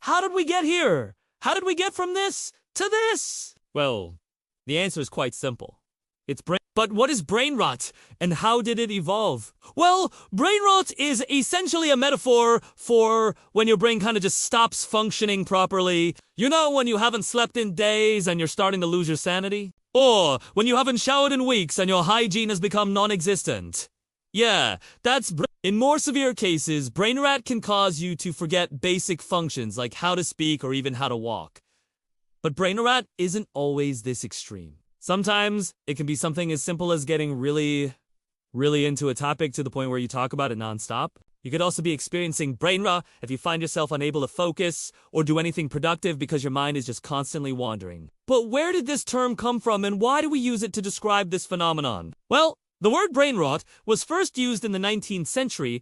how did we get here? How did we get from this to this? Well, the answer is quite simple. It's brain. But what is brain rot, and how did it evolve? Well, brain rot is essentially a metaphor for when your brain kind of just stops functioning properly. You know, when you haven't slept in days and you're starting to lose your sanity? Or when you haven't showered in weeks and your hygiene has become non-existent. Yeah, that's in more severe cases, brain rot can cause you to forget basic functions like how to speak or even how to walk. But brain rot isn't always this extreme. Sometimes it can be something as simple as getting really into a topic to the point where you talk about it nonstop. You could also be experiencing brain rot if you find yourself unable to focus or do anything productive because your mind is just constantly wandering. But where did this term come from, and why do we use it to describe this phenomenon? Well, the word brain rot was first used in the 19th century,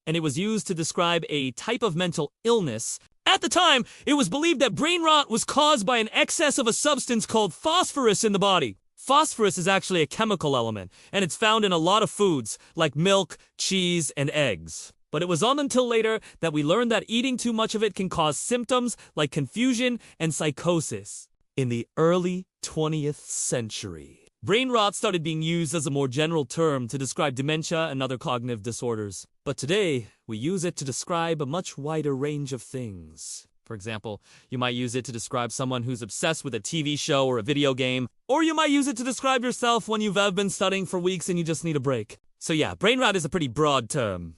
and it was used to describe a type of mental illness. At the time, it was believed that brain rot was caused by an excess of a substance called phosphorus in the body. Phosphorus is actually a chemical element, and it's found in a lot of foods, like milk, cheese, and eggs. But it was not until later that we learned that eating too much of it can cause symptoms like confusion and psychosis. In the early 20th century, brain rot started being used as a more general term to describe dementia and other cognitive disorders. But today, we use it to describe a much wider range of things. For example, you might use it to describe someone who's obsessed with a TV show or a video game, or you might use it to describe yourself when you've been studying for weeks and you just need a break. So yeah, brain rot is a pretty broad term,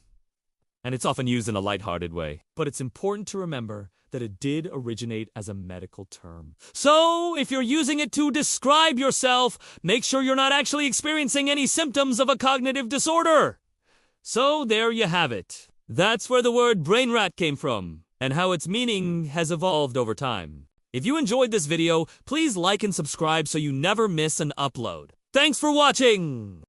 and it's often used in a lighthearted way. But it's important to remember that it did originate as a medical term. So, if you're using it to describe yourself, make sure you're not actually experiencing any symptoms of a cognitive disorder. So, there you have it. That's where the word brain rot came from, and how its meaning has evolved over time. If you enjoyed this video, please like and subscribe so you never miss an upload. Thanks for watching!